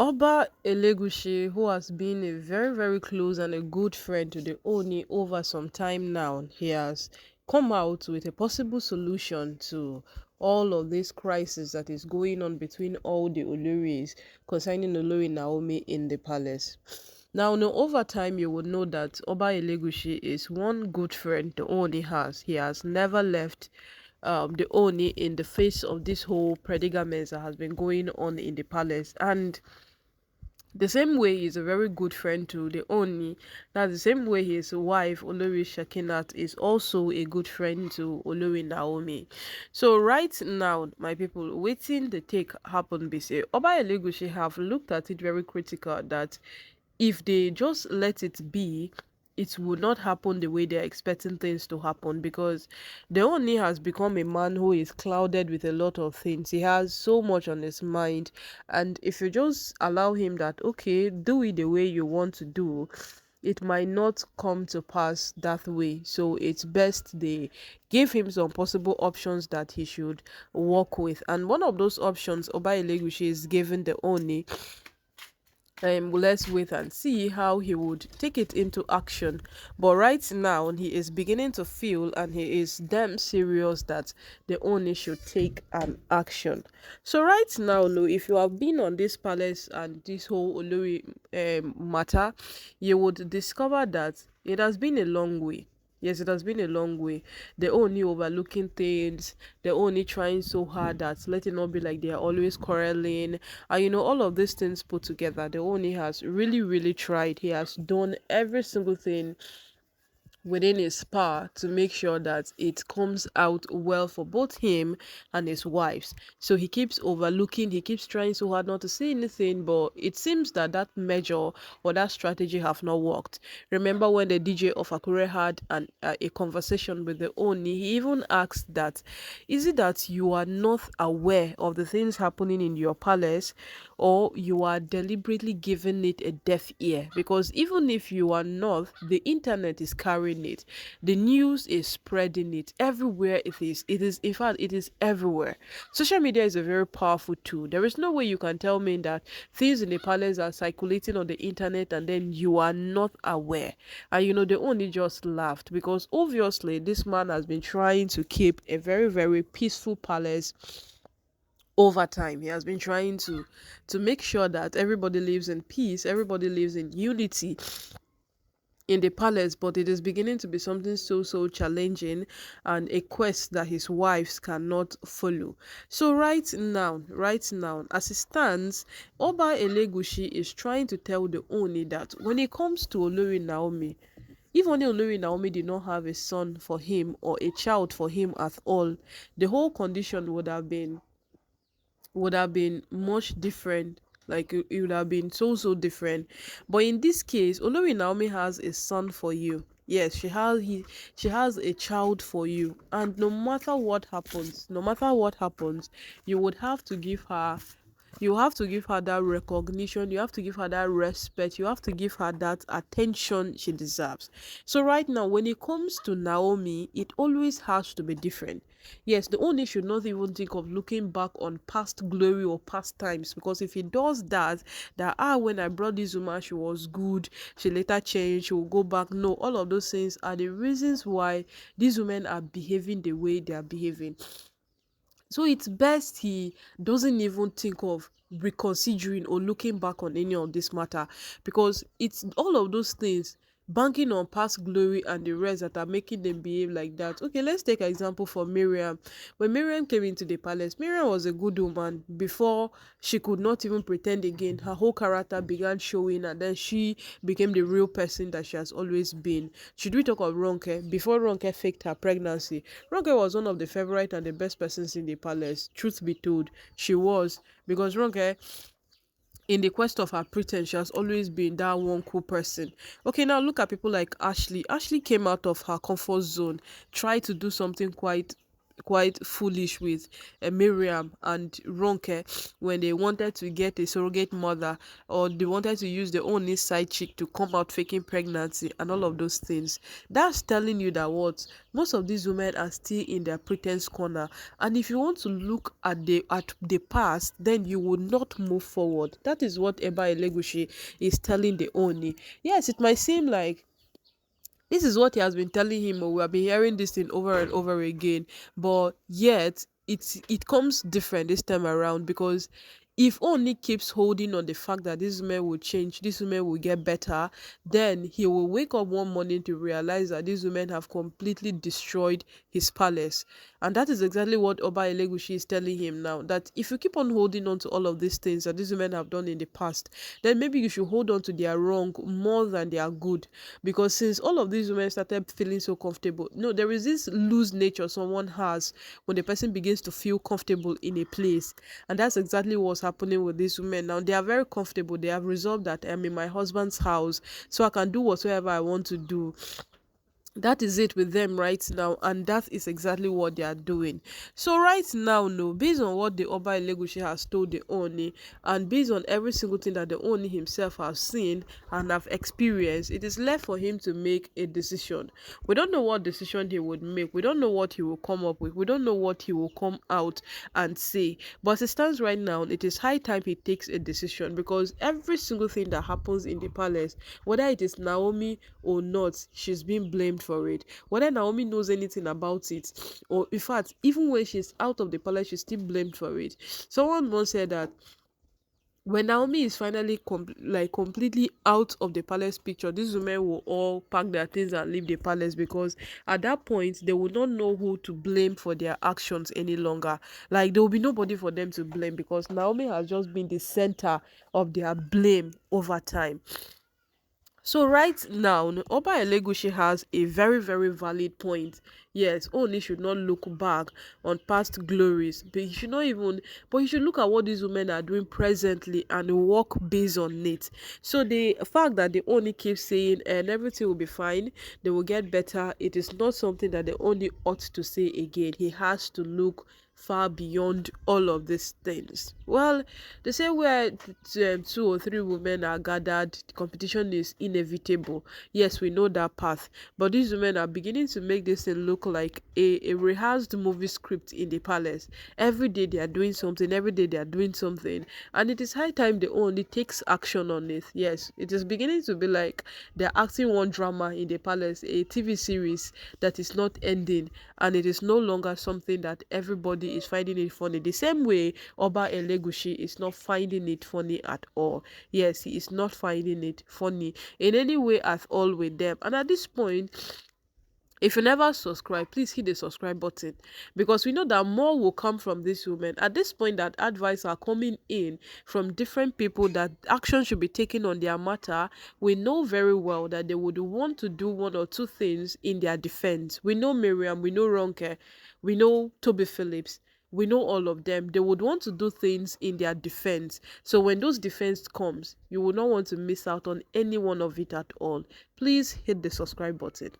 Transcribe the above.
Oba Elegushi, who has been a very, very close and a good friend to the Oni over some time now, he has come out with a possible solution to all of this crisis that is going on between all the Oloris concerning Olori Naomi in the palace. Now, no, over time, you would know that Oba Elegushi is one good friend the Oni has. He has never left the Oni in the face of this whole predicament that has been going on in the palace. And the same way he's a very good friend to the Oni, that's the same way his wife Olori Shakinat is also a good friend to Olori Naomi. So right now, my people, waiting the take happen be say Oba Elegushi have looked at it very critical that if they just let it be, it would not happen the way they're expecting things to happen, because the Oni has become a man who is clouded with a lot of things. He has so much on his mind, and if you just allow him that, okay, do it the way you want to do, it might not come to pass that way. So it's best they give him some possible options that he should work with. And one of those options Oba Elegushi is giving the Oni, let's wait and see how he would take it into action. But right now, he is beginning to feel and he is damn serious that the owner should take an action. So right now, Lou, if you have been on this palace and this whole Olori matter, you would discover that it has been a long way. Yes, it has been a long way. They're only overlooking things. They're only trying so hard that let it not be like they are always quarreling. And all of these things put together, the only has really, really tried. He has done every single thing within his power to make sure that it comes out well for both him and his wives. So he keeps overlooking, he keeps trying so hard not to say anything, but it seems that that measure or that strategy have not worked. Remember when the DJ of Akure had a conversation with the Oni, he even asked that, is it that you are not aware of the things happening in your palace, or you are deliberately giving it a deaf ear? Because even if you are not, the internet is carrying it, the news is spreading it everywhere. It is in fact, it is everywhere. Social media is a very powerful tool. There is no way you can tell me that things in the palace are circulating on the internet and then you are not aware. And they only just laughed, because obviously this man has been trying to keep a very, very peaceful palace over time. He has been trying to make sure that everybody lives in peace, everybody lives in unity in the palace. But it is beginning to be something so challenging, and a quest that his wives cannot follow. So right now as it stands, Oba Elegushi is trying to tell the Oni that when it comes to Olori Naomi, if only Olori Naomi did not have a son for him or a child for him at all, the whole condition would have been much different. Like it would have been so different. But in this case, Olori Naomi has a son for you. Yes, she has a child for you. And no matter what happens, you would have to give her that recognition, you have to give her that respect, you have to give her that attention she deserves. So right now, when it comes to Naomi, it always has to be different. Yes, the only should not even think of looking back on past glory or past times, because if he does that, when I brought this woman, she was good, she later changed, she will go back. No, all of those things are the reasons why these women are behaving the way they are behaving. So it's best he doesn't even think of reconsidering or looking back on any of this matter, because it's all of those things banking on past glory and the rest that are making them behave like that. Okay, let's take an example for Miriam. When Miriam came into the palace, Miriam was a good woman before she could not even pretend again. Her whole character began showing, and then she became the real person that she has always been. Should we talk of Ronke? Before Ronke faked her pregnancy, Ronke was one of the favorite and the best persons in the palace. Truth be told, she was, because Ronke, in the quest of her pretense, she has always been that one cool person. Okay, now look at people like Ashley. Ashley came out of her comfort zone, tried to do something quite quite foolish with Miriam and Ronke when they wanted to get a surrogate mother, or they wanted to use their own side chick to come out faking pregnancy and all of those things. That's telling you that what most of these women are still in their pretense corner. And if you want to look at the past, then you will not move forward. That is what Eba Elegushi is telling the Oni. Yes, it might seem like this is what he has been telling him, or we have been hearing this thing over and over again, but yet it comes different this time around, because if only keeps holding on the fact that this man will change, this woman will get better, then he will wake up one morning to realize that these women have completely destroyed his palace. And that is exactly what Oba Elegushi is telling him now, that if you keep on holding on to all of these things that these women have done in the past, then maybe you should hold on to their wrong more than their good. Because since all of these women started feeling so comfortable, no, there is this loose nature someone has when the person begins to feel comfortable in a place. And that's exactly what's happening with these women now. They are very comfortable. They have resolved that I'm in my husband's house, so I can do whatsoever I want to do. That is it with them right now, and that is exactly what they are doing. So right now, no, based on what the Oba Elegushi has told the Oni, and based on every single thing that the Oni himself has seen and have experienced, it is left for him to make a decision. We don't know what decision he would make. We don't know what he will come up with. We don't know what he will come out and say. But as it stands right now, it is high time he takes a decision, because every single thing that happens in the palace, whether it is Naomi or not, she's being blamed for it. Whether Naomi knows anything about it, or in fact, even when she's out of the palace, she's still blamed for it. Someone once said that when Naomi is finally completely out of the palace picture, these women will all pack their things and leave the palace, because at that point they will not know who to blame for their actions any longer. Like, there will be nobody for them to blame, because Naomi has just been the center of their blame over time. So right now, Oba Elegushi has a very, very valid point. Yes, Oni should not look back on past glories, but he should look at what these women are doing presently and work based on it. So the fact that the Oni keeps saying and everything will be fine, they will get better, it is not something that the Oni ought to say again. He has to look far beyond all of these things. Well, they say where two or three women are gathered, the competition is inevitable. Yes, we know that path, but these women are beginning to make this thing look like a rehearsed movie script in the palace. Every day they are doing something, every day they are doing something, and it is high time the Only takes action on it. Yes, it is beginning to be like they're acting one drama in the palace, a TV series that is not ending, and it is no longer something that everybody is finding it funny. The same way Oba Elegushi is not finding it funny at all. Yes, he is not finding it funny in any way at all with them. And at this point, if you never subscribe, please hit the subscribe button, because we know that more will come from this woman. At this point, that advice are coming in from different people that action should be taken on their matter. We know very well that they would want to do one or two things in their defense. We know Miriam, we know Ronke, we know Toby Phillips. We know all of them. They would want to do things in their defense. So when those defense comes, you will not want to miss out on any one of it at all. Please hit the subscribe button.